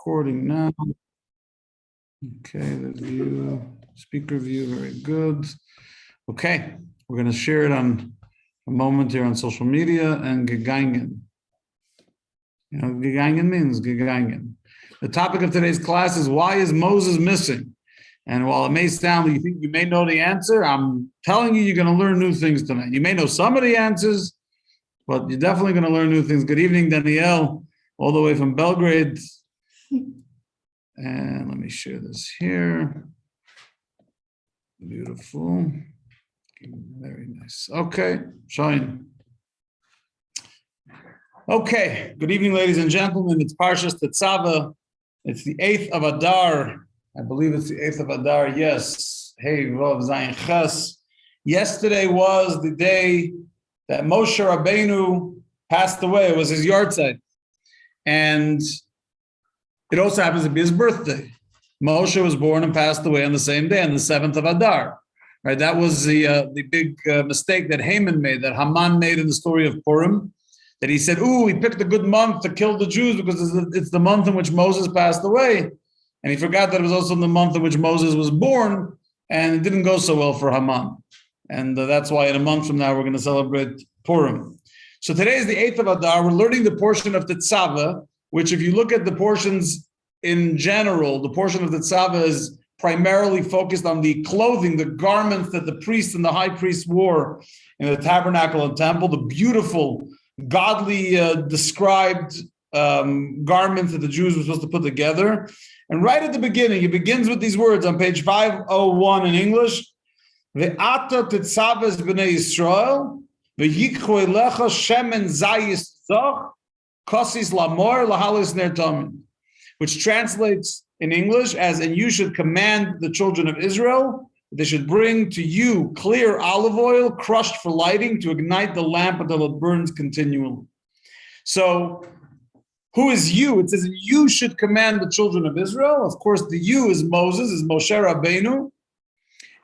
Recording now. Okay, the view, speaker view, very good. Okay, we're going to share it on a moment here on social media and gegangen. You know, gegangen means gegangen. The topic of today's class is why is Moses missing? And while it may sound like you think you may know the answer, I'm telling you, you're going to learn new things tonight. You may know some of the answers, but you're definitely going to learn new things. Good evening, Danielle, all the way from Belgrade. And let me share this here. Beautiful. Very nice. Okay, shine. Okay, good evening, ladies and gentlemen. It's Parshas Tetzaveh. It's the 8th of Adar. I believe it's the 8th of Adar. Yes. Hey, Vav Zayin Ches. Yesterday was the day that Moshe Rabbeinu passed away. It was his yahrzeit. And it also happens to be his birthday. Moshe was born and passed away on the same day, on the 7th of Adar. Right? That was the big mistake that Haman made, that Haman made in the story of Purim, that he said, "Ooh, he picked a good month to kill the Jews because it's the month in which Moses passed away." And he forgot that it was also the month in which Moses was born, and it didn't go so well for Haman. And that's why in a month from now, we're going to celebrate Purim. So today is the 8th of Adar. We're learning the portion of Tetzaveh, which if you look at the portions in general, the portion of Tetzaveh is primarily focused on the clothing, the garments that the priest and the high priest wore in the tabernacle and temple, the beautiful, godly described garments that the Jews were supposed to put together. And right at the beginning, it begins with these words on page 501 in English, Ve'ata tetzaveh b'nei Yisrael, ve'yikhu elecha shemen zayis zoch, kosis lamor lahalis ner tamid, which translates in English as, and you should command the children of Israel, they should bring to you clear olive oil crushed for lighting to ignite the lamp until it burns continually. So, who is you? It says you should command the children of Israel. Of course, the you is Moses, is Moshe Rabbeinu.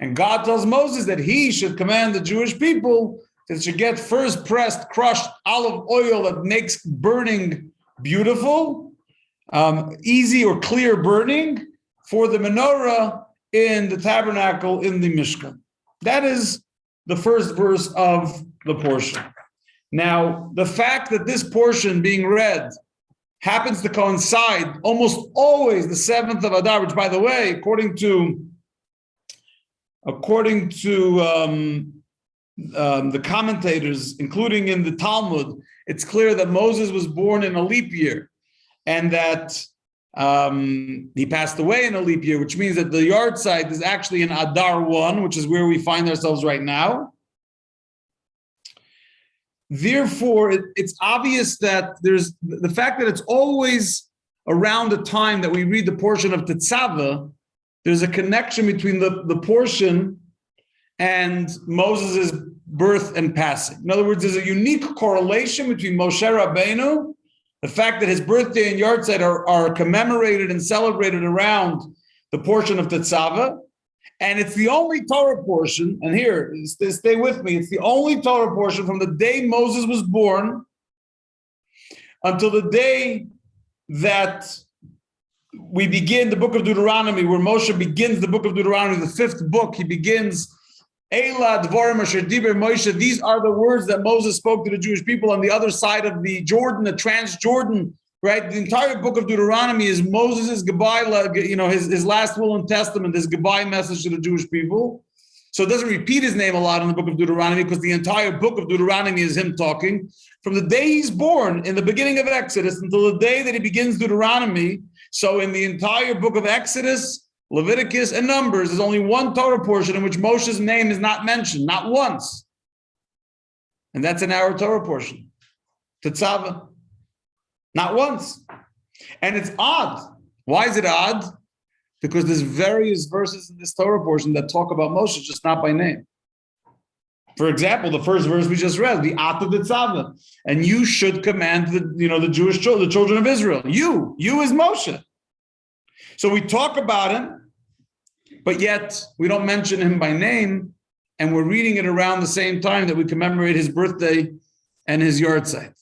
And God tells Moses that he should command the Jewish people that should get first pressed, crushed olive oil that makes burning beautiful, easy or clear burning for the menorah in the tabernacle in the Mishkan. That is the first verse of the portion. Now, the fact that this portion being read happens to coincide almost always the 7th of Adar, which, by the way, according to the commentators, including in the Talmud, it's clear that Moses was born in a leap year and that he passed away in a leap year, which means that the yahrzeit is actually in Adar 1, which is where we find ourselves right now. Therefore, it's obvious that there's the fact that it's always around the time that we read the portion of Tetzaveh, there's a connection between the portion and Moses' birth and passing. In other words, there's a unique correlation between Moshe Rabbeinu, the fact that his birthday and yahrzeit are commemorated and celebrated around the portion of Tetzaveh, and it's the only Torah portion, and here, stay with me, it's the only Torah portion from the day Moses was born until the day that we begin the book of Deuteronomy, where Moshe begins the book of Deuteronomy, the 5th book. He begins, Eila Dvorim Asher Diber Moshe. These are the words that Moses spoke to the Jewish people on the other side of the Jordan, the Transjordan, right? The entire book of Deuteronomy is Moses' goodbye, his last will and testament, his goodbye message to the Jewish people. So it doesn't repeat his name a lot in the book of Deuteronomy because the entire book of Deuteronomy is him talking. From the day he's born, in the beginning of Exodus, until the day that he begins Deuteronomy, so in the entire book of Exodus, Leviticus, and Numbers, there's only one Torah portion in which Moshe's name is not mentioned, not once. And that's in our Torah portion, Tetzaveh. Not once. And it's odd. Why is it odd? Because there's various verses in this Torah portion that talk about Moshe, just not by name. For example, the first verse we just read, the Ata Tetzaveh, and you should command the Jewish children, the children of Israel. You is Moshe. So we talk about him, but yet we don't mention him by name, and we're reading it around the same time that we commemorate his birthday and his yahrzeit.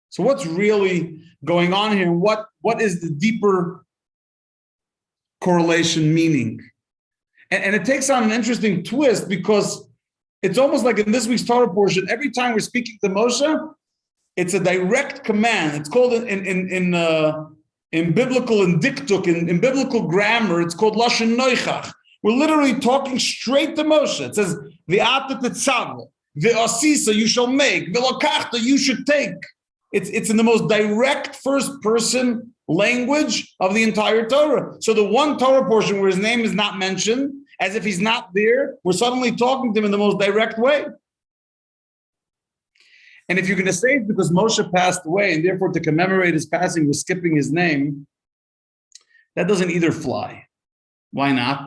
So what's really going on here? What is the deeper correlation meaning. And it takes on an interesting twist because it's almost like in this week's Torah portion, every time we're speaking to Moshe, it's a direct command. It's called in biblical diktuk, in biblical grammar, it's called lashon noichach. We're literally talking straight to Moshe. It says, "V'ata tetzavo, v'asisa you shall make, v'lokachta you should take." It's in the most direct first person language of the entire Torah. So the one Torah portion where his name is not mentioned, as if he's not there, we're suddenly talking to him in the most direct way. And if you're going to say it's because Moshe passed away, and therefore to commemorate his passing, we're skipping his name, that doesn't either fly. Why not?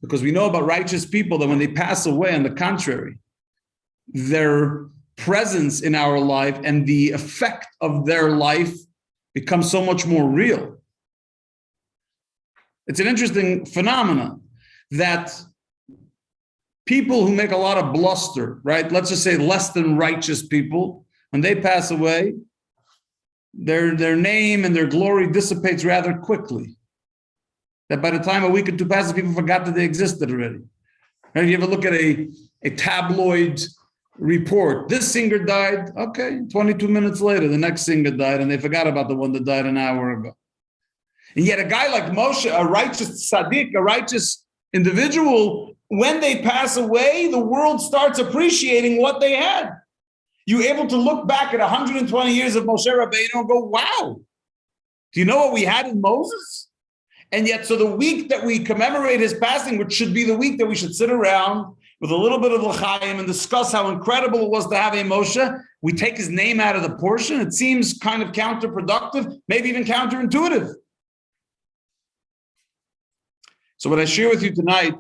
Because we know about righteous people that when they pass away, on the contrary, their presence in our life and the effect of their life becomes so much more real. It's an interesting phenomenon that people who make a lot of bluster, right? Let's just say less than righteous people, when they pass away, their name and their glory dissipates rather quickly. That by the time a week or two passes, people forgot that they existed already. Right? You ever look at a tabloid report, this singer died, okay, 22 minutes later, the next singer died, and they forgot about the one that died an hour ago. And yet a guy like Moshe, a righteous tzaddik, a righteous individual, when they pass away, the world starts appreciating what they had. You're able to look back at 120 years of Moshe Rabbeinu and go, wow, do you know what we had in Moses? And yet, so the week that we commemorate his passing, which should be the week that we should sit around with a little bit of l'chaim and discuss how incredible it was to have a Moshe, we take his name out of the portion. It seems kind of counterproductive, maybe even counterintuitive. So what I share with you tonight,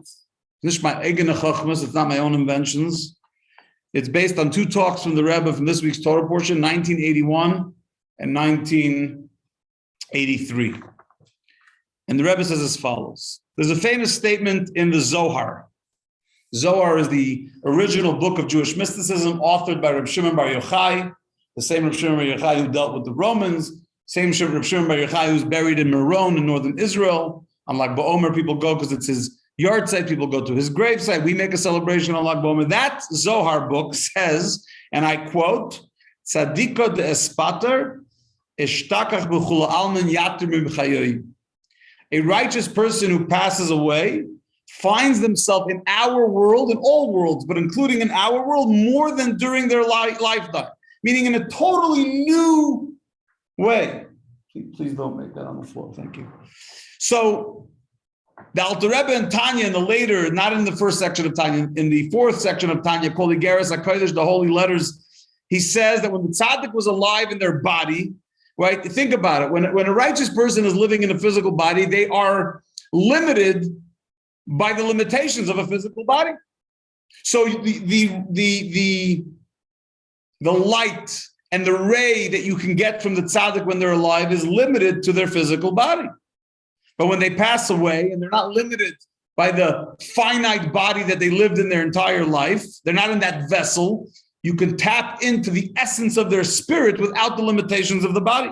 it's not my own inventions. It's based on two talks from the Rebbe from this week's Torah portion, 1981 and 1983. And the Rebbe says as follows. There's a famous statement in the Zohar. Zohar is the original book of Jewish mysticism, authored by Reb Shimon Bar Yochai, the same Reb Shimon Bar Yochai who dealt with the Romans, same Reb Shimon Bar Yochai who's buried in Meron in northern Israel. On Lag BaOmer, people go because it's his yard site. People go to his grave site. We make a celebration on Lag BaOmer. That Zohar book says, and I quote, "Tzadiko de espater ishtakach b'chul almen yatir mibchayoy." A righteous person who passes away finds themselves in our world, in all worlds, but including in our world, more than during their lifetime, meaning in a totally new way. Please don't make that on the floor. Thank you. So the Alter Rebbe and Tanya in the later, not in the first section of Tanya, in the fourth section of Tanya, called the Igeres HaKodesh, the Holy Letters, he says that when the tzaddik was alive in their body, right? Think about it. When a righteous person is living in a physical body, they are limited by the limitations of a physical body. So the light and the ray that you can get from the tzaddik when they're alive is limited to their physical body. But when they pass away and they're not limited by the finite body that they lived in their entire life, they're not in that vessel, you can tap into the essence of their spirit without the limitations of the body.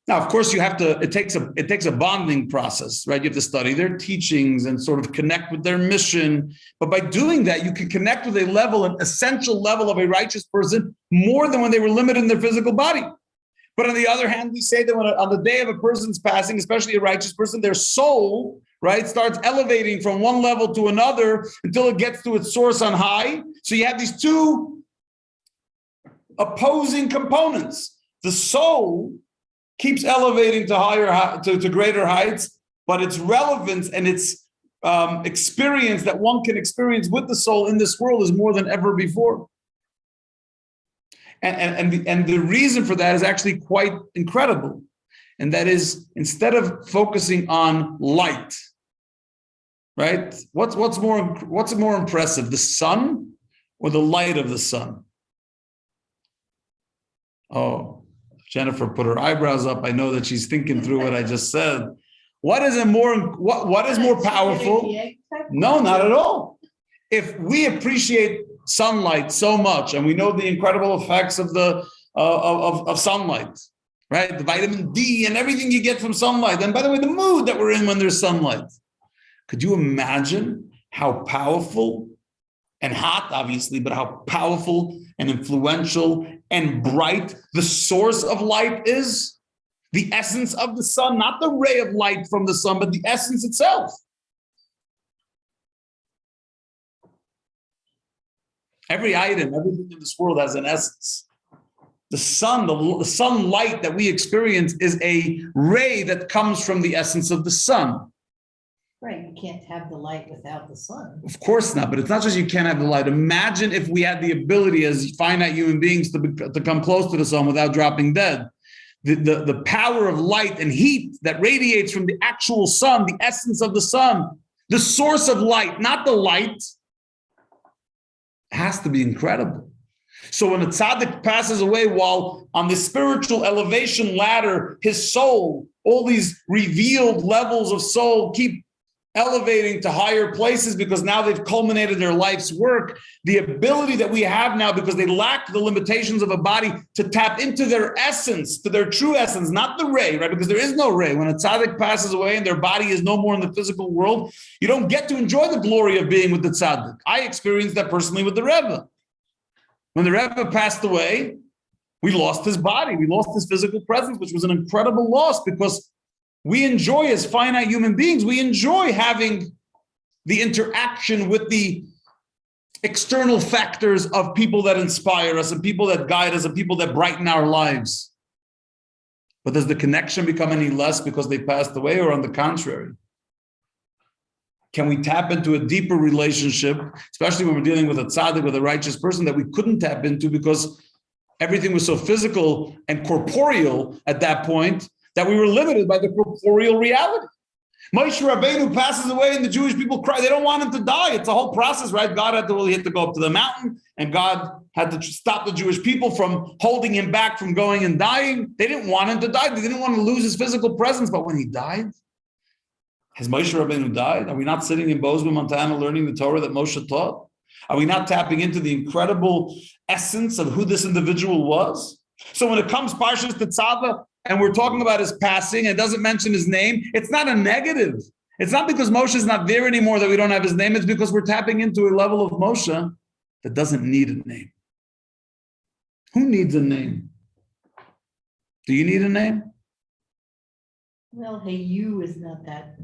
Now, of course, it takes a bonding process, right? You have to study their teachings and sort of connect with their mission. But by doing that, you can connect with an essential level of a righteous person more than when they were limited in their physical body. But on the other hand, we say that on the day of a person's passing, especially a righteous person, their soul, right, starts elevating from one level to another until it gets to its source on high. So you have these two opposing components. The soul keeps elevating to greater heights, but its relevance and its experience that one can experience with the soul in this world is more than ever before. And the reason for that is actually quite incredible. And that is, instead of focusing on light, right? What's more impressive, the sun or the light of the sun? Oh, Jennifer put her eyebrows up. I know that she's thinking through what I just said. What is more powerful? No, not at all. If we appreciate sunlight so much, and we know the incredible effects of of sunlight, right? The vitamin D and everything you get from sunlight. And by the way, the mood that we're in when there's sunlight. Could you imagine how powerful and hot, obviously, but how powerful and influential and bright the source of light is? The essence of the sun, not the ray of light from the sun, but the essence itself. Every item, everything in this world has an essence. The sun, the sunlight that we experience is a ray that comes from the essence of the sun. Right, you can't have the light without the sun. Of course not, but it's not just you can't have the light. Imagine if we had the ability as finite human beings to come close to the sun without dropping dead. The power of light and heat that radiates from the actual sun, the essence of the sun, the source of light, not the light, has to be incredible. So when a tzaddik passes away while on the spiritual elevation ladder, his soul, all these revealed levels of soul keep elevating to higher places because now they've culminated their life's work. The ability that we have now, because they lack the limitations of a body, to tap into their essence, to their true essence, not the ray, right? Because there is no ray. When a tzaddik passes away and their body is no more in the physical world, you don't get to enjoy the glory of being with the tzaddik. I experienced that personally with the Rebbe. When the Rebbe passed away, we lost his body. We lost his physical presence, which was an incredible loss because we enjoy, as finite human beings, we enjoy having the interaction with the external factors of people that inspire us and people that guide us and people that brighten our lives. But does the connection become any less because they passed away, or on the contrary? Can we tap into a deeper relationship, especially when we're dealing with a tzaddik, with a righteous person, that we couldn't tap into because everything was so physical and corporeal at that point that we were limited by the corporeal reality? Moshe Rabbeinu passes away and the Jewish people cry. They don't want him to die. It's a whole process, right? God had to go up to the mountain, and God had to stop the Jewish people from holding him back from going and dying. They didn't want him to die. They didn't want to lose his physical presence. But when he died, has Moshe Rabbeinu died? Are we not sitting in Bozeman, Montana, learning the Torah that Moshe taught? Are we not tapping into the incredible essence of who this individual was? So when it comes Parshas Tetzaveh, and we're talking about his passing, and it doesn't mention his name, it's not a negative. It's not because Moshe is not there anymore that we don't have his name. It's because we're tapping into a level of Moshe that doesn't need a name. Who needs a name? Do you need a name? Well, hey, you is not that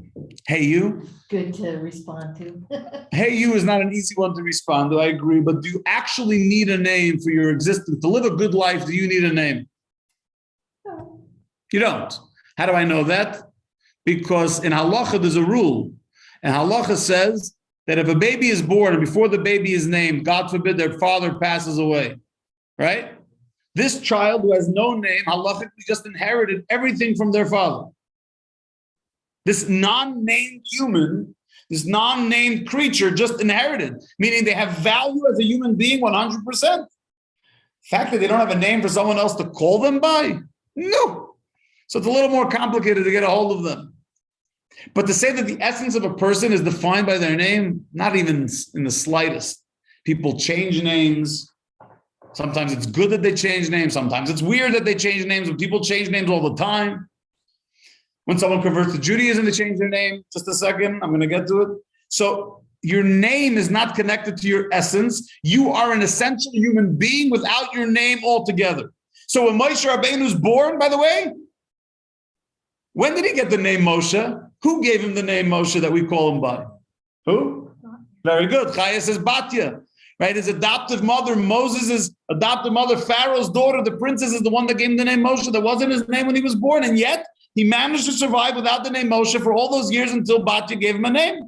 Hey, you? good to respond to. Hey, you is not an easy one to respond to, I agree, but do you actually need a name for your existence? To live a good life, do you need a name? No. You don't. How do I know that? Because in halacha, there's a rule. And halacha says that if a baby is born and before the baby is named, God forbid their father passes away, right? This child who has no name, halachically just inherited everything from their father. This non-named human, this non-named creature just inherited, meaning they have value as a human being 100%. The fact that they don't have a name for someone else to call them by, no. So it's a little more complicated to get a hold of them. But to say that the essence of a person is defined by their name, not even in the slightest. People change names. Sometimes it's good that they change names. Sometimes it's weird that they change names. But people change names all the time. When someone converts to Judaism, they change their name. Just a second, I'm going to get to it. So your name is not connected to your essence. You are an essential human being without your name altogether. So when Moshe Rabbeinu was born, by the way, when did he get the name Moshe? Who gave him the name Moshe that we call him by? Who? Very good. Chaya says Batya, right? His adoptive mother, Moses' adoptive mother, Pharaoh's daughter, the princess, is the one that gave him the name Moshe. That wasn't his name when he was born, and yet he managed to survive without the name Moshe for all those years until Batya gave him a name.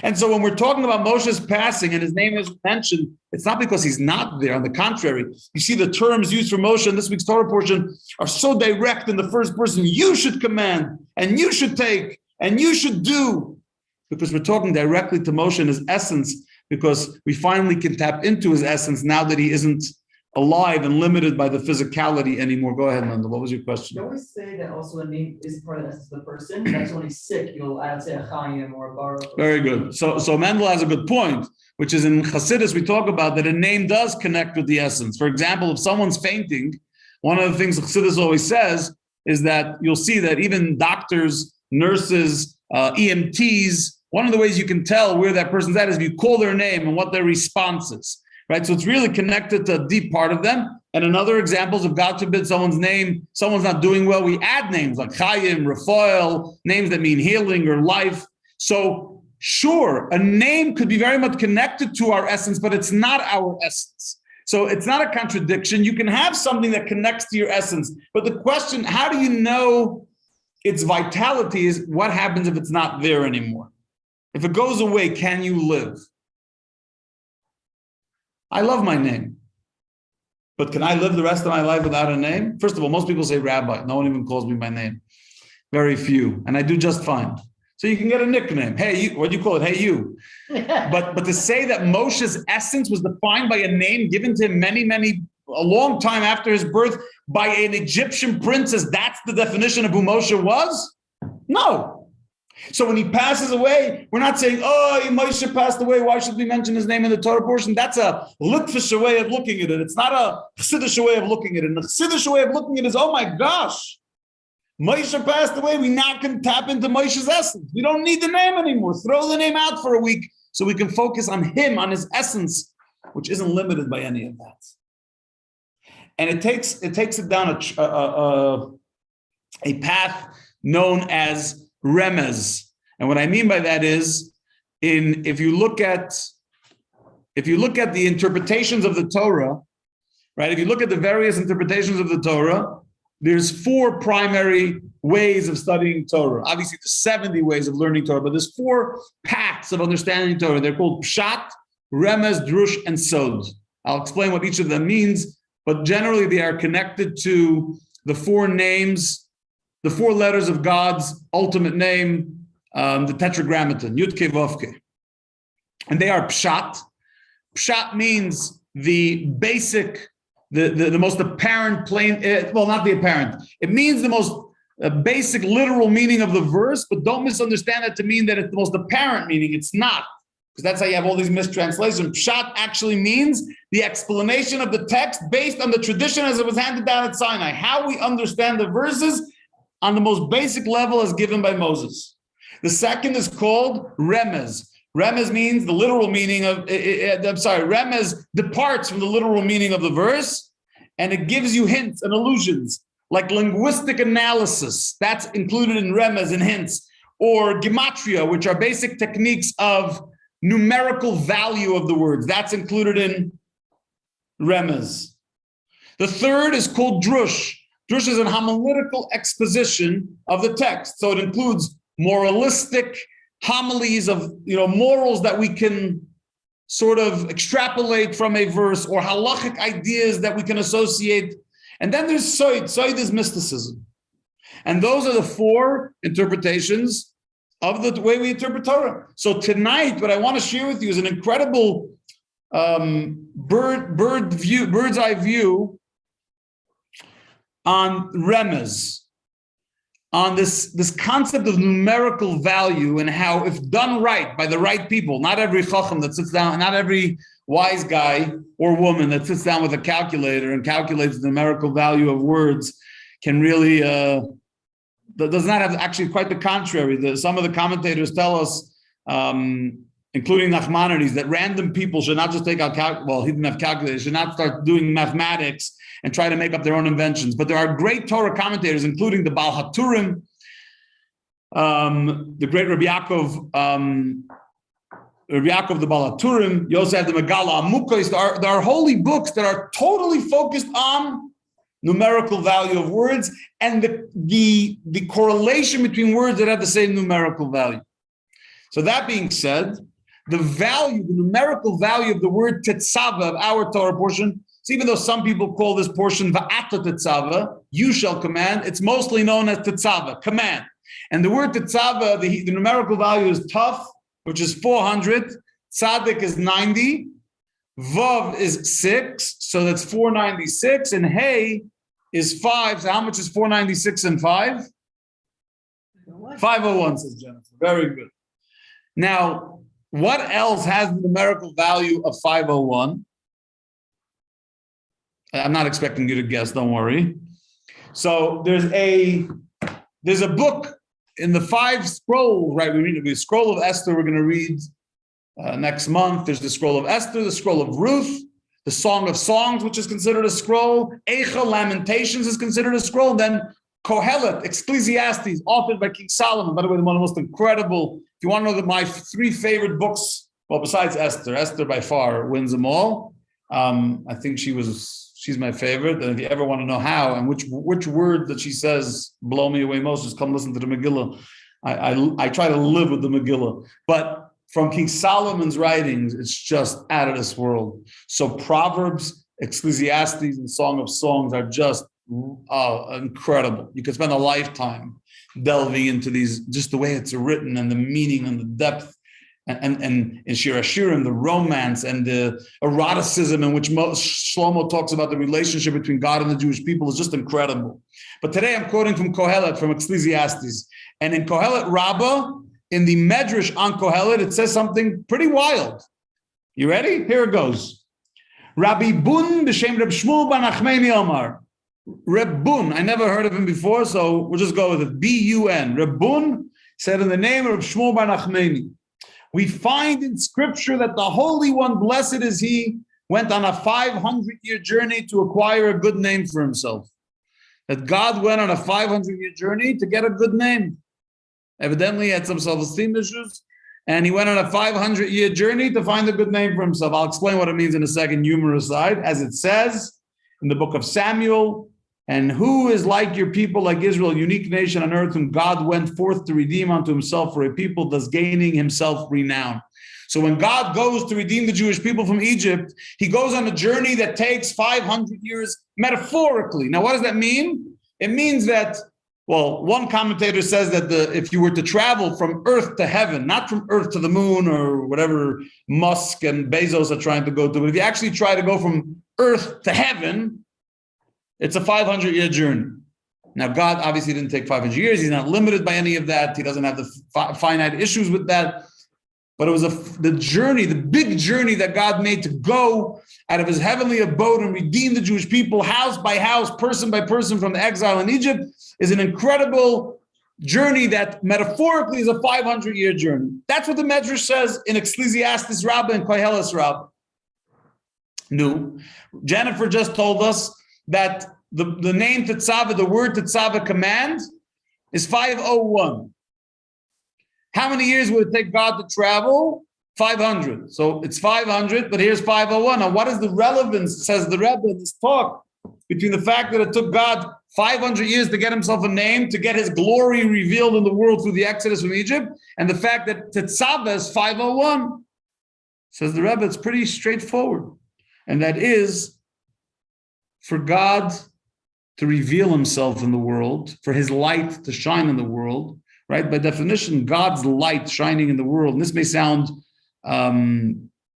And so when we're talking about Moshe's passing and his name is mentioned, it's not because he's not there. On the contrary, you see the terms used for Moshe in this week's Torah portion are so direct in the first person. You should command, and you should take, and you should do. Because we're talking directly to Moshe in his essence, because we finally can tap into his essence now that he isn't alive and limited by the physicality anymore. Go ahead, Nanda. What was your question? You always say that also a name is part of the essence of the person. That's when he's sick, you'll add, say, a Chaim or a Baruch. Very good. So Mendel has a good point, which is in Chassidus, we talk about that a name does connect with the essence. For example, if someone's fainting, One of the things Chassidus always says is that you'll see that even doctors, nurses, EMTs, one of the ways you can tell where that person's at is if you call their name and what their response is, right? So it's really connected to a deep part of them. And another example is if God forbid someone's not doing well, we add names like Chaim, Raphael, names that mean healing or life. So sure, a name could be very much connected to our essence, but it's not our essence. So it's not a contradiction. You can have something that connects to your essence. But the question, how do you know its vitality, is what happens if it's not there anymore? If it goes away, can you live? I love my name. But can I live the rest of my life without a name? First of all, most people say rabbi. No one even calls me by name. Very few. And I do just fine. So you can get a nickname. Hey, you, what do you call it? Hey, you. But to say that Moshe's essence was defined by a name given to him a long time after his birth by an Egyptian princess, that's the definition of who Moshe was? No. So when he passes away, we're not saying, oh, Moshe passed away, why should we mention his name in the Torah portion? That's a Litvish way of looking at it. It's not a Chassidish way of looking at it. And the Chassidish way of looking at it is, oh my gosh, Moshe passed away, we now can tap into Moshe's essence. We don't need the name anymore. Throw the name out for a week so we can focus on him, on his essence, which isn't limited by any of that. And it takes it down a path known as remez. And what I mean by that is, if you look at the interpretations of the Torah, right? If you look at the various interpretations of the Torah, there's 4 primary ways of studying Torah. Obviously, there's 70 ways of learning Torah, but there's 4 paths of understanding Torah. They're called Pshat, Remez, Drush, and Sod. I'll explain what each of them means, but generally they are connected to the 4 names, the 4 letters of God's ultimate name, the Tetragrammaton, Yud Kei Vav Kei. And they are Pshat. Pshat means the basic, the most apparent plain, well, not the apparent. It means the most basic literal meaning of the verse, but don't misunderstand it to mean that it's the most apparent meaning. It's not, because that's how you have all these mistranslations. Pshat actually means the explanation of the text based on the tradition as it was handed down at Sinai, how we understand the verses on the most basic level as given by Moses. The second is called remez. Remez means the literal meaning of, remez departs from the literal meaning of the verse, and it gives you hints and allusions, like linguistic analysis, that's included in remez and hints, or gematria, which are basic techniques of numerical value of the words, that's included in remez. The third is called drush. Drush is an homiletical exposition of the text, so it includes moralistic homilies of morals that we can sort of extrapolate from a verse, or halachic ideas that we can associate. And then there's Sod. Sod is mysticism. And those are the 4 interpretations of the way we interpret Torah. So tonight, what I want to share with you is an incredible bird's eye view on remez, on this concept of numerical value, and how, if done right by the right people, not every chacham that sits down, not every wise guy or woman that sits down with a calculator and calculates the numerical value of words can really, does not have, actually quite the contrary. Some of the commentators tell us, including Nachmanides, that random people should not just take out, he didn't have calculators, should not start doing mathematics and try to make up their own inventions. But there are great Torah commentators, including the Baal HaTurim, the great Rabbi Yaakov the Baal HaTurim, Yosef the Megala Amukos. There are holy books that are totally focused on numerical value of words and the correlation between words that have the same numerical value. So that being said, the numerical value of the word tetzava of our Torah portion, so even though some people call this portion va'ata tetzava, you shall command, it's mostly known as tetzava, command. And the word tetzava, the numerical value is taf, which is 400, tzadik is 90, vav is 6, so that's 496, and hey is 5. So how much is 496 and 5? 501, says Jennifer. Very good. Now, what else has the numerical value of 501? I'm not expecting you to guess, don't worry. So there's a book in the 5 scrolls, right? We read the scroll of Esther, we're going to read next month. There's the scroll of Esther, the scroll of Ruth, the Song of Songs, which is considered a scroll. Eicha, Lamentations, is considered a scroll. And then Kohelet, Ecclesiastes, authored by King Solomon. By the way, one of the most incredible. If you want to know my 3 favorite books, well, besides Esther by far wins them all. I think she's my favorite. And if you ever want to know how and which word that she says blow me away most, just come listen to the Megillah. I try to live with the Megillah, but from King Solomon's writings, it's just out of this world. So Proverbs, Ecclesiastes, and Song of Songs are just incredible. You could spend a lifetime delving into these, just the way it's written and the meaning and the depth, and in Shir Hashirim, the romance and the eroticism in which Shlomo talks about the relationship between God and the Jewish people is just incredible. But today I'm quoting from Kohelet, from Ecclesiastes. And in Kohelet Rabbah, in the Medrash on Kohelet, it says something pretty wild. You ready? Here it goes. Rabbi Bun b'shem Reb Shmuel bar Nachmani Omar. Reb Bun, I never heard of him before, so we'll just go with it. B-U-N. Reb Bun said in the name of Reb Shmuel bar Nachmani. We find in scripture that the Holy One, blessed is he, went on a 500-year journey to acquire a good name for himself. That God went on a 500-year journey to get a good name. Evidently, he had some self-esteem issues, and he went on a 500-year journey to find a good name for himself. I'll explain what it means in a second, humorous side. As it says in the book of Samuel, and who is like your people, like Israel, a unique nation on earth, whom God went forth to redeem unto himself for a people, thus gaining himself renown. So when God goes to redeem the Jewish people from Egypt, he goes on a journey that takes 500 years metaphorically. Now, what does that mean? It means that, well, one commentator says that if you were to travel from earth to heaven, not from earth to the moon or whatever Musk and Bezos are trying to go to, but if you actually try to go from earth to heaven, it's a 500-year journey. Now, God obviously didn't take 500 years. He's not limited by any of that. He doesn't have the finite issues with that. But it was the journey, the big journey that God made to go out of his heavenly abode and redeem the Jewish people, house by house, person by person from the exile in Egypt, is an incredible journey that metaphorically is a 500-year journey. That's what the Medrash says in Ecclesiastes Rabbah and Koheles Rabbah. No, Jennifer just told us that the name Tetzaveh, the word Tetzaveh, command, is 501. How many years would it take God to travel? 500. So it's 500, but here's 501. Now, what is the relevance, says the Rebbe in this talk, between the fact that it took God 500 years to get himself a name, to get his glory revealed in the world through the Exodus from Egypt, and the fact that Tetzaveh is 501? Says the Rebbe, it's pretty straightforward. And that is for God to reveal himself in the world, for his light to shine in the world, right? By definition, God's light shining in the world. And this may sound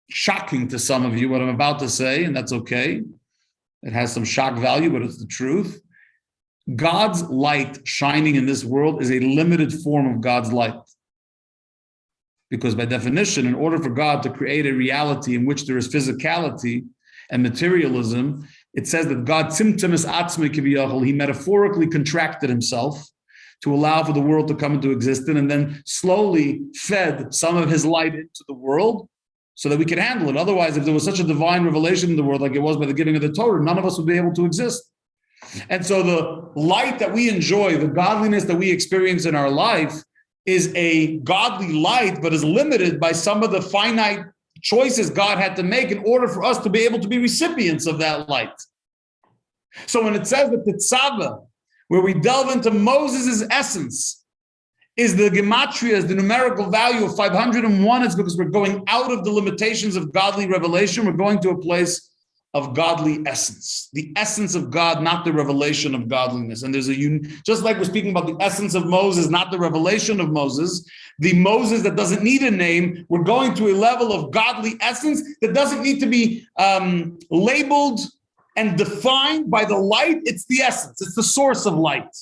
shocking to some of you, what I'm about to say, and that's okay. It has some shock value, but it's the truth. God's light shining in this world is a limited form of God's light. Because by definition, in order for God to create a reality in which there is physicality and materialism, it says that God, tzimtzemes atzmei kiviyachol, he metaphorically contracted himself to allow for the world to come into existence, and then slowly fed some of his light into the world so that we can handle it. Otherwise, if there was such a divine revelation in the world like it was by the giving of the Torah, none of us would be able to exist. And so the light that we enjoy, the godliness that we experience in our life, is a godly light, but is limited by some of the finite choices God had to make in order for us to be able to be recipients of that light. So when it says that Tetzaveh, where we delve into Moses' essence, is the gematria, is the numerical value of 501, it's because we're going out of the limitations of godly revelation. We're going to a place of godly essence, the essence of God, not the revelation of godliness. And there's just like we're speaking about the essence of Moses, not the revelation of Moses, the Moses that doesn't need a name, we're going to a level of godly essence that doesn't need to be labeled and defined by the light. It's the essence, it's the source of light.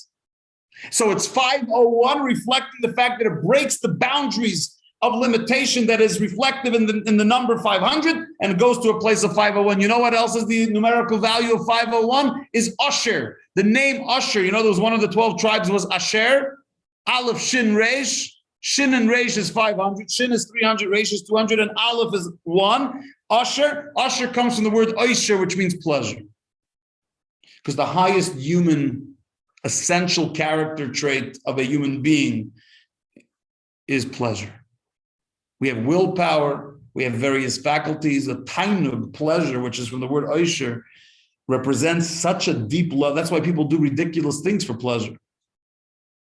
So it's 501, reflecting the fact that it breaks the boundaries of limitation that is reflective in the number 500 and goes to a place of 501. You know what else is the numerical value of 501? Is Asher. The name Asher, there was one of the 12 tribes was Asher. Aleph, Shin, Resh. Shin and Resh is 500. Shin is 300. Resh is 200. And Aleph is 1. Asher comes from the word Oisher, which means pleasure. Because the highest human essential character trait of a human being is pleasure. We have willpower, we have various faculties. The tainug, pleasure, which is from the word Oisher, represents such a deep love. That's why people do ridiculous things for pleasure.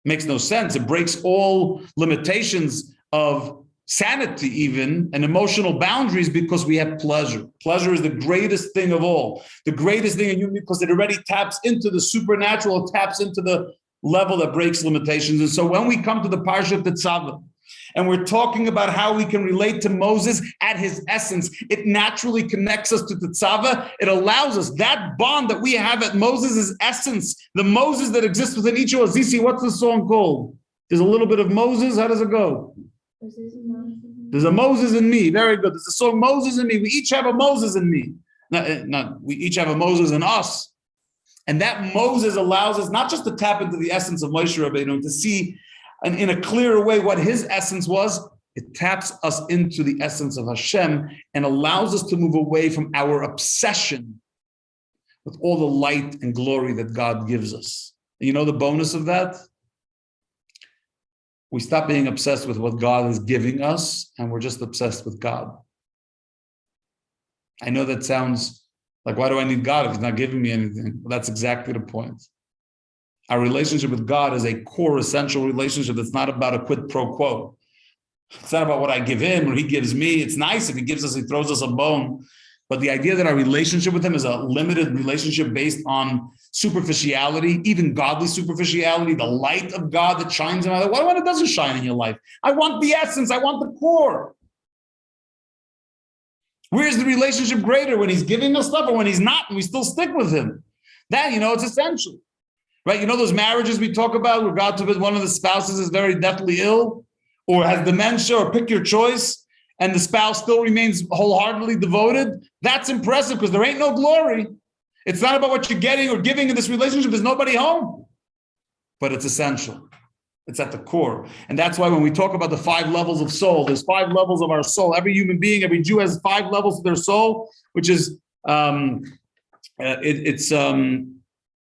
Makes no sense. It breaks all limitations of sanity even and emotional boundaries because we have pleasure. Pleasure is the greatest thing of all. The greatest thing in human because it already taps into the supernatural, it taps into the level that breaks limitations. And so when we come to the Parsha of Tetzaveh, and we're talking about how we can relate to Moses at his essence, it naturally connects us to Tetzaveh. It allows us that bond that we have at Moses' essence, the Moses that exists within each of us. Zisi, what's the song called? There's a little bit of Moses. How does it go? There's a Moses in me. Very good. There's a song, Moses in me. We each have a Moses in me. We each have a Moses in us. And that Moses allows us not just to tap into the essence of Moshe Rabbeinu, to see in a clearer way what his essence was. It taps us into the essence of Hashem and allows us to move away from our obsession with all the light and glory that God gives us. And you know the bonus of that? We stop being obsessed with what God is giving us, and we're just obsessed with God. I know that sounds like, why do I need God if he's not giving me anything? Well, that's exactly the point. Our relationship with God is a core, essential relationship that's not about a quid pro quo. It's not about what I give him or he gives me. It's nice if he gives us, he throws us a bone. But the idea that our relationship with him is a limited relationship based on superficiality, even godly superficiality, the light of God that shines in my life. What when it doesn't shine in your life? I want the essence. I want the core. Where's the relationship greater? When he's giving us stuff or when he's not and we still stick with him? That, it's essential. Right? Those marriages we talk about where God forbid one of the spouses is very deathly ill or has dementia or pick your choice and the spouse still remains wholeheartedly devoted. That's impressive because there ain't no glory. It's not about what you're getting or giving in this relationship. There's nobody home. But it's essential. It's at the core. And that's why when we talk about the 5 levels of soul, there's 5 levels of our soul. Every human being, every Jew has 5 levels of their soul, which is Chamisha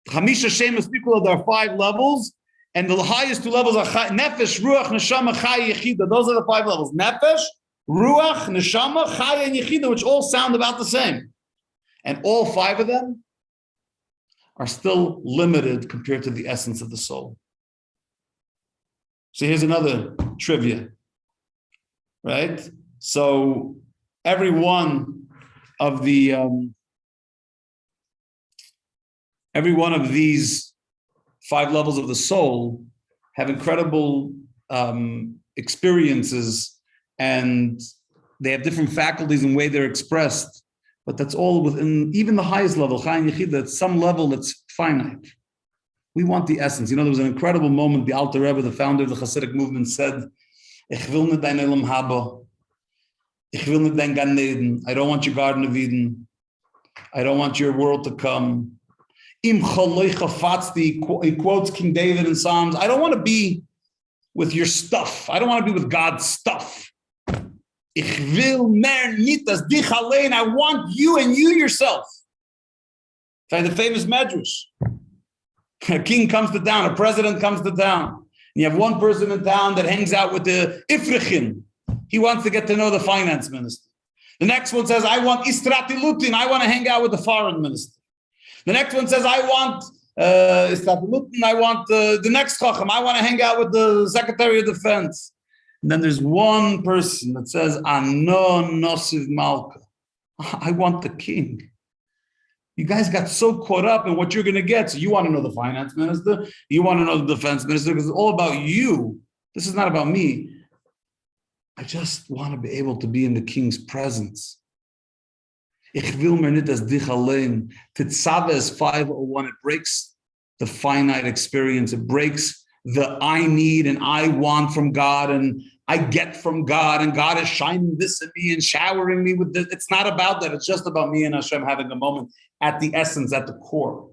Shemus Nikula. There are 5 levels, and the highest 2 levels are Nefesh, Ruach, Neshama, Chaya, Yechida. Those are the 5 levels. Nefesh, Ruach, Neshama, Chaya, and Yechida, which all sound about the same. And all 5 of them are still limited compared to the essence of the soul. So here's another trivia, right? So every one of these 5 levels of the soul have incredible experiences, and they have different faculties and way they're expressed. But that's all within even the highest level, Chayim Yechida, at some level that's finite. We want the essence. There was an incredible moment. The Alter Rebbe, the founder of the Hasidic movement, said, Ich will nicht dein Elam Haba. Ich will nicht dein Gan Eden. I don't want your Garden of Eden. I don't want your world to come. Im Choloi Chafatzti, he quotes King David in Psalms. I don't want to be with your stuff. I don't want to be with God's stuff. Ich will mehr nicht as dich allein. I want you and you yourself. It's like the famous Medrash. A king comes to town, a president comes to town. And you have one person in town that hangs out with the Ifrichin. He wants to get to know the finance minister. The next one says, I want Istratilutin. I want to hang out with the foreign minister. The next one says, I want Istratilutin. I want the next Chacham. I want to hang out with the Secretary of Defense. And then there's one person that says, Ano Nosiv Malka. I want the king. You guys got so caught up in what you're going to get. So you want to know the finance minister. You want to know the defense minister because it's all about you. This is not about me. I just want to be able to be in the king's presence. Ich will mir nicht as dich allein. Tetzaveh is 501. It breaks the finite experience. It breaks the I need and I want from God and I get from God and God is shining this at me and showering me with this. It's not about that. It's just about me and Hashem having a moment at the essence, at the core.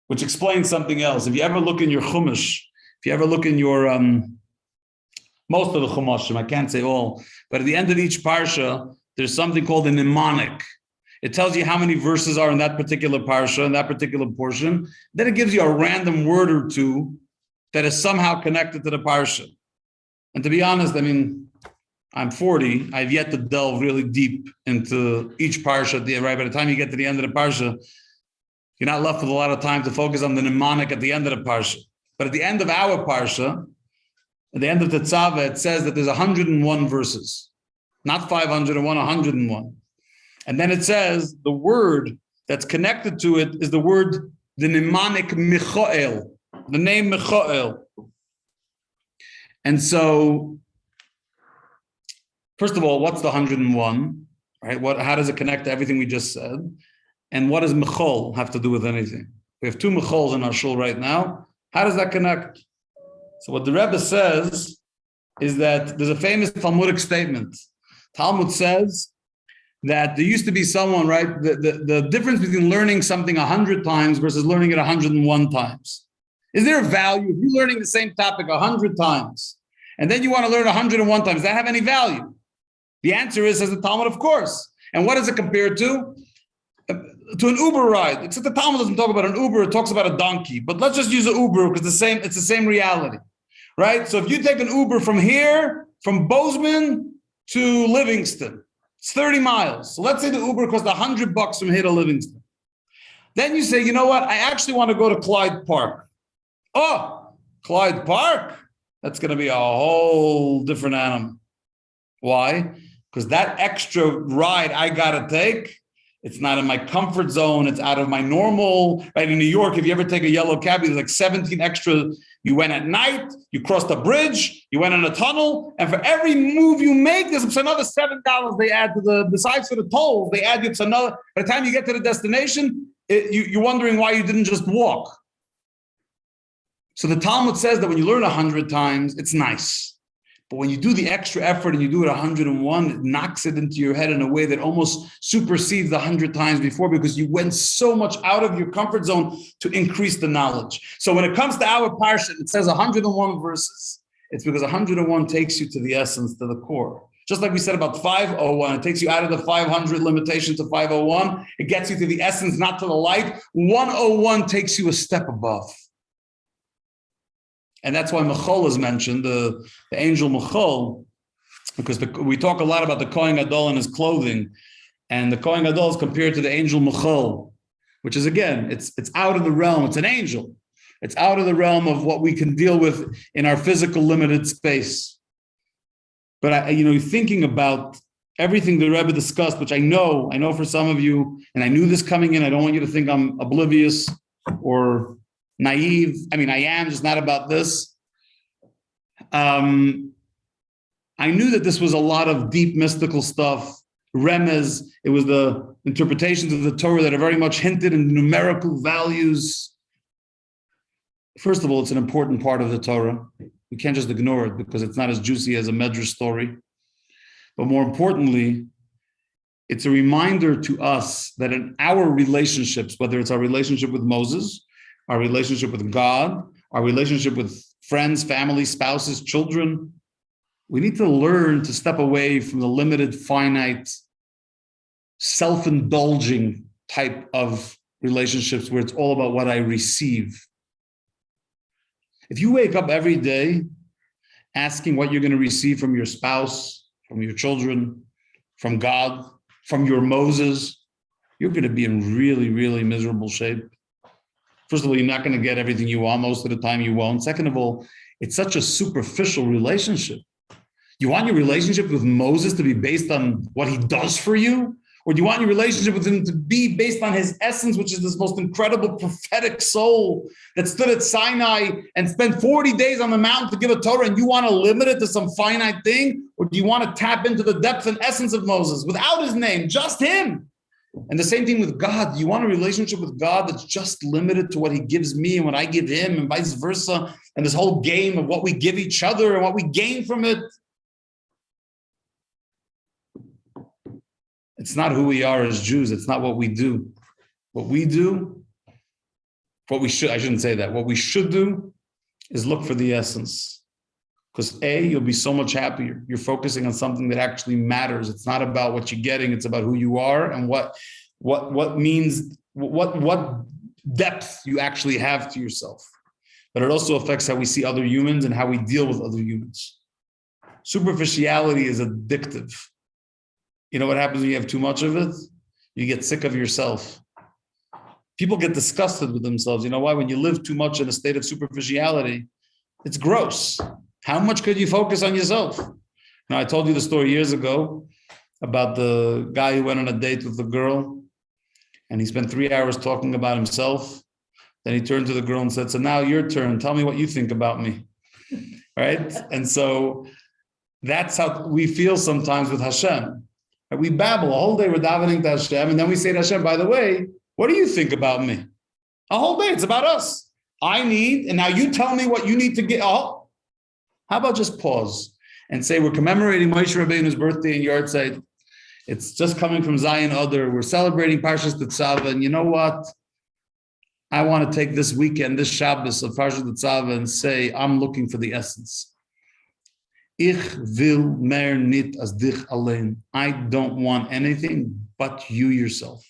Which explains something else. If you ever look in your Chumash, if you ever look in your, most of the Chumashim, I can't say all, but at the end of each Parsha, there's something called a mnemonic. It tells you how many verses are in that particular Parsha, in that particular portion. Then it gives you a random word or two that is somehow connected to the Parsha. And to be honest, I mean, I'm 40, I've yet to delve really deep into each Parsha. Right, by the time you get to the end of the Parsha, you're not left with a lot of time to focus on the mnemonic at the end of the Parsha. But at the end of our Parsha, at the end of Tetzaveh, it says that there's 101 verses. Not 501, 101. And then it says the word that's connected to it is the word, the mnemonic Michoel, the name Michoel. And so, first of all, what's the 101? Right? How does it connect to everything we just said? And what does Mechol have to do with anything? We have 2 Mechols in our shul right now. How does that connect? So what the Rebbe says is that there's a famous Talmudic statement. Talmud says that there used to be someone, right? The difference between learning something 100 times versus learning it 101 times. Is there a value? If you're learning the same topic 100 times, and then you want to learn 101 times, does that have any value? The answer is, says the Talmud, of course. And what does it compare to? To an Uber ride. Except the Talmud doesn't talk about an Uber, it talks about a donkey. But let's just use an Uber because it's the same reality, right? So if you take an Uber from here, from Bozeman to Livingston, it's 30 miles. So let's say the Uber costs $100 from here to Livingston. Then you say, you know what? I actually want to go to Clyde Park. Oh, Clyde Park? That's going to be a whole different animal. Why? Because that extra ride I got to take, it's not in my comfort zone. It's out of my normal, right? In New York, if you ever take a yellow cab, there's like 17 extra. You went at night, you crossed a bridge, you went in a tunnel, and for every move you make, there's another $7 they add to besides for the tolls, they add you to another. By the time you get to the destination, you're wondering why you didn't just walk. So the Talmud says that when you learn 100 times, it's nice. But when you do the extra effort and you do it 101, it knocks it into your head in a way that almost supersedes the 100 times before because you went so much out of your comfort zone to increase the knowledge. So when it comes to our parsha, it says 101 verses. It's because 101 takes you to the essence, to the core. Just like we said about 501, it takes you out of the 500 limitation to 501. It gets you to the essence, not to the light. 101 takes you a step above. And that's why Mechol is mentioned, the angel Mechol, because we talk a lot about the Kohen Gadol and his clothing, and the Kohen Gadol is compared to the angel Mechol, which is, again, it's out of the realm. It's an angel. It's out of the realm of what we can deal with in our physical limited space. But thinking about everything the Rebbe discussed, which I know for some of you, and I knew this coming in. I don't want you to think I'm oblivious or naive. I mean, I am, just not about this. I knew that this was a lot of deep mystical stuff. Remez, it was the interpretations of the Torah that are very much hinted in numerical values. First of all, it's an important part of the Torah. We can't just ignore it because it's not as juicy as a Medrash story. But more importantly, it's a reminder to us that in our relationships, whether it's our relationship with Moses, our relationship with God, our relationship with friends, family, spouses, children, we need to learn to step away from the limited, finite, self-indulging type of relationships where it's all about what I receive. If you wake up every day asking what you're going to receive from your spouse, from your children, from God, from your Moses, you're going to be in really, really miserable shape. First of all, you're not going to get everything you want. Most of the time you won't. Second of all, it's such a superficial relationship. You want your relationship with Moses to be based on what he does for you? Or do you want your relationship with him to be based on his essence, which is this most incredible prophetic soul that stood at Sinai and spent 40 days on the mountain to give a Torah, and you want to limit it to some finite thing? Or do you want to tap into the depth and essence of Moses without his name, just him? And the same thing with God. You want a relationship with God that's just limited to what he gives me and what I give him and vice versa. And this whole game of what we give each other and what we gain from it. It's not who we are as Jews. It's not what we do. What we do, I shouldn't say that. What we should do is look for the essence. Because you'll be so much happier. You're focusing on something that actually matters. It's not about what you're getting. It's about who you are and what depth you actually have to yourself. But it also affects how we see other humans and how we deal with other humans. Superficiality is addictive. You know what happens when you have too much of it? You get sick of yourself. People get disgusted with themselves. You know why? When you live too much in a state of superficiality, it's gross. How much could you focus on yourself? Now, I told you the story years ago about the guy who went on a date with the girl and he spent 3 hours talking about himself. Then he turned to the girl and said, so now your turn. Tell me what you think about me. Right? And so that's how we feel sometimes with Hashem. We babble a whole day, we're davening to Hashem, and then we say to Hashem, by the way, what do you think about me? A whole day, it's about us. and now you tell me what you need to get. Oh, how about just pause and say we're commemorating Moshe Rabbeinu's birthday in Yortzeit. It's just coming from Zion Adar. We're celebrating Parshas Tetzaveh, and you know what? I want to take this weekend, this Shabbos of Parshas Tetzaveh, and say I'm looking for the essence. Ich will mehr nit as dich allein. I don't want anything but you yourself.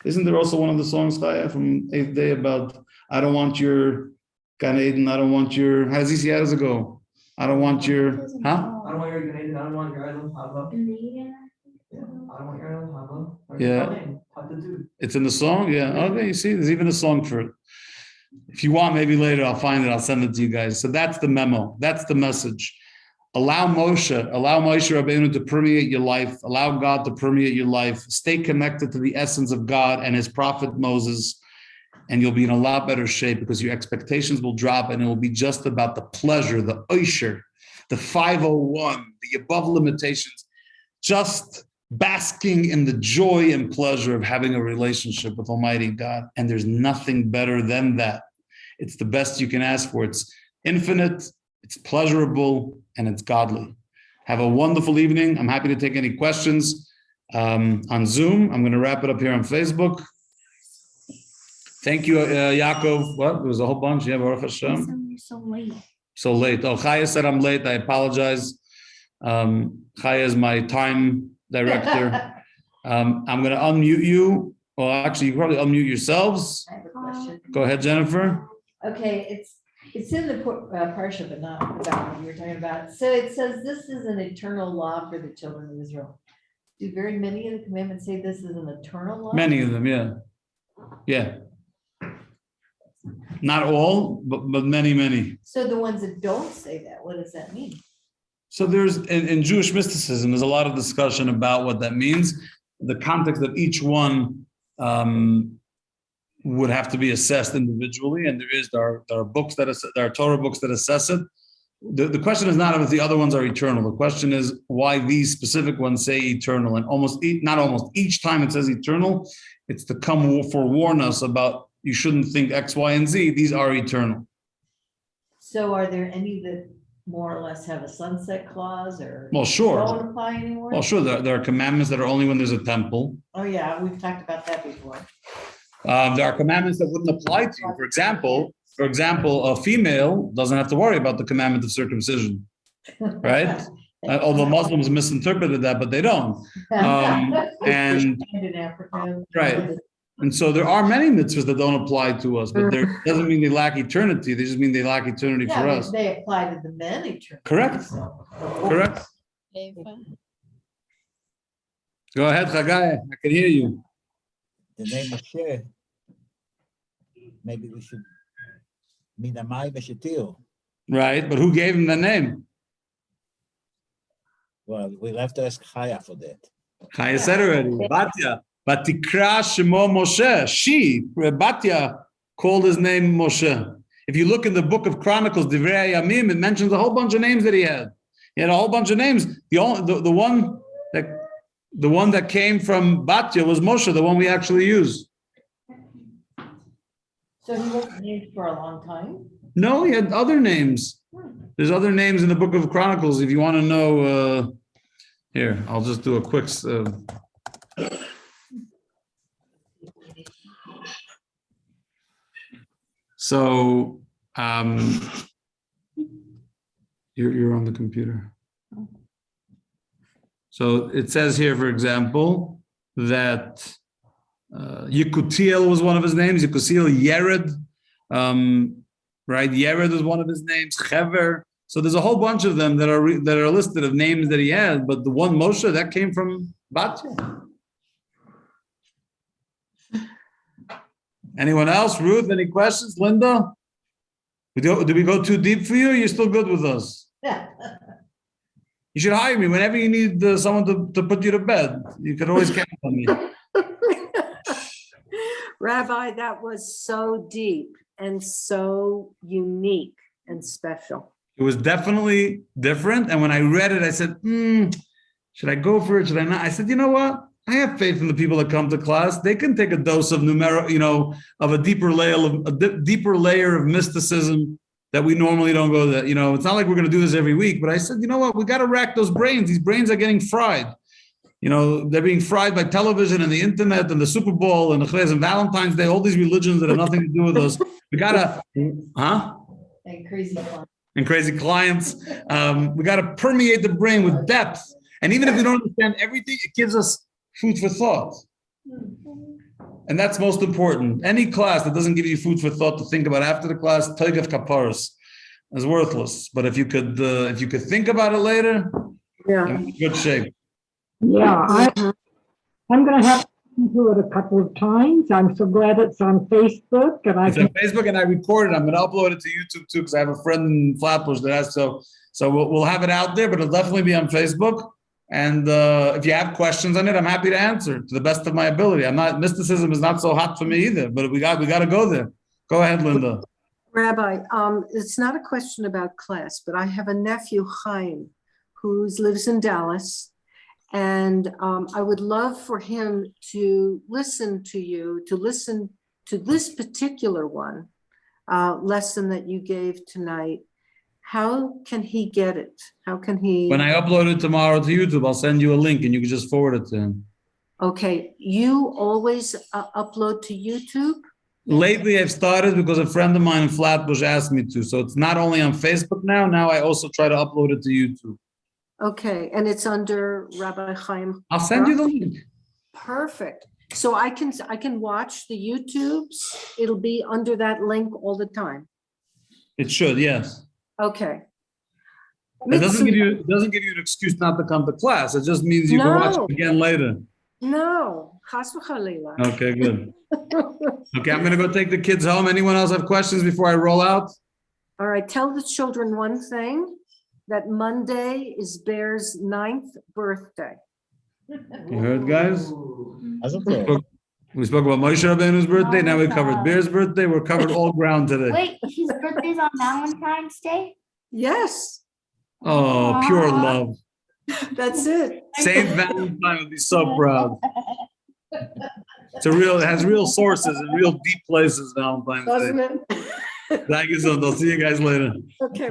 Isn't there also one of the songs, Chaya, from 8th Day about I don't want your Gan Eden, I don't want your, how does it go? I don't want your, huh? I don't want your Gan Eden, I don't want your Eilam Hava. Yeah, I don't want your Eilam Hava. Yeah. It's in the song? Yeah. Okay, you see, there's even a song for it. If you want, maybe later I'll find it, I'll send it to you guys. So that's the memo. That's the message. Allow Moshe Rabbeinu to permeate your life. Allow God to permeate your life. Stay connected to the essence of God and his prophet Moses, and you'll be in a lot better shape because your expectations will drop and it will be just about the pleasure, the oisher, the 501, the above limitations, just basking in the joy and pleasure of having a relationship with Almighty God. And there's nothing better than that. It's the best you can ask for. It's infinite, it's pleasurable, and it's godly. Have a wonderful evening. I'm happy to take any questions on Zoom. I'm going to wrap it up here on Facebook. Thank you, Yaakov. What? There was a whole bunch. Yeah, Baruch Hashem. So late. So late. Oh, Chaya said I'm late. I apologize. Chaya is my time director. I'm going to unmute you. Well, actually, you probably unmute yourselves. I have a question. Go ahead, Jennifer. Okay, it's in the parsha, but not about what you were talking about. So it says this is an eternal law for the children of Israel. Do very many of the commandments say this is an eternal law? Many of them, yeah. Yeah. Not all, but many, many. So the ones that don't say that, what does that mean? So there's, in Jewish mysticism, there's a lot of discussion about what that means. The context of each one would have to be assessed individually, and there are books there are Torah books that assess it. The question is not if the other ones are eternal. The question is why these specific ones say eternal, and each time it says eternal, it's to come forewarn us about you shouldn't think X, Y, and Z. These are eternal. So are there any that more or less have a sunset clause or Well, sure. don't apply anymore? Well, sure. There are commandments that are only when there's a temple. Oh, yeah, we've talked about that before. There are commandments that wouldn't apply to you. For example, a female doesn't have to worry about the commandment of circumcision, right? Although Muslims misinterpreted that, but they don't. And in Africa. right. And so there are many mitzvahs that don't apply to us, but there doesn't mean they lack eternity. They just mean they lack eternity for us. They apply to the men eternally. Correct. Correct. Go ahead, Chagai. I can hear you. The name Moshe, maybe we should Minamai Veshetil. Right, but who gave him the name? Well, we'll have to ask Chaya for that. Chaya said already. Batya. Batikra Shemo Moshe. She, Batya, called his name Moshe. If you look in the book of Chronicles, Divrei Yamim, it mentions a whole bunch of names that he had. He had a whole bunch of names. The one that The one that came from Batya was Moshe, the one we actually use. So he wasn't named for a long time? No, he had other names. There's other names in the Book of Chronicles. If you want to know, here, I'll just do a quick. So, you're on the computer. So it says here, for example, that Yekutiel was one of his names. Yekutiel, Yered, right? Yered is one of his names. Chever. So there's a whole bunch of them that are listed of names that he had. But the one Moshe that came from Batya. Anyone else? Ruth, any questions? Linda? Did we go too deep for you? Or you're still good with us? Yeah. You should hire me whenever you need someone to put you to bed. You can always count on me. Rabbi, that was so deep and so unique and special. It was definitely different. And when I read it, I said, should I go for it? Should I not? I said, you know what? I have faith in the people that come to class. They can take a dose of of a deeper layer of mysticism that we normally don't go there. It's not like we're going to do this every week, but I said, you know what? We got to rack those brains. These brains are getting fried. They're being fried by television and the internet and the Super Bowl and the Chres and Valentine's Day, all these religions that have nothing to do with us. We got to, And crazy fun. and crazy clients. We got to permeate the brain with depth. And even if we don't understand everything, it gives us food for thought. And that's most important. Any class that doesn't give you food for thought to think about after the class, Toigav Kaparos, is worthless. But if you could think about it later, Yeah. you're in good shape. Yeah, I'm going to have to listen to it a couple of times. I'm so glad it's on Facebook and I It's can. on Facebook and I recorded. I'm going to upload it to YouTube too because I have a friend in Flatbush that has. So we'll have it out there, but it'll definitely be on Facebook. And if you have questions on it, I'm happy to answer to the best of my ability. Mysticism is not so hot for me either, but we got to go there. Go ahead, Linda. Rabbi, it's not a question about class, but I have a nephew, Chaim, who lives in Dallas. And I would love for him to listen to this particular lesson that you gave tonight. How can he get it? How can he? When I upload it tomorrow to YouTube, I'll send you a link and you can just forward it to him. Okay, you always upload to YouTube? Lately, I've started because a friend of mine in Flatbush asked me to. So it's not only on Facebook now. Now I also try to upload it to YouTube. Okay, and it's under Rabbi Chaim. I'll send you the link. Perfect. So I can watch the YouTubes. It'll be under that link all the time. It should, yes. Okay. It doesn't give you an excuse not to come to class. It just means you can watch it again later. No, chas v'chalila. Okay, good. Okay, I'm gonna go take the kids home. Anyone else have questions before I roll out? All right, tell the children one thing, that Monday is Bear's 9th birthday. You heard, guys? We spoke about Moshe Rabbeinu's birthday. Now we covered Bear's birthday. We're covered all ground today. Wait, his birthday's on Valentine's Day? Yes, Oh, pure love. that's it. Saint Valentine would be so proud. It has real sources and real deep places, Valentine's Doesn't Day. it? Thank you so much. I'll see you guys later. Okay,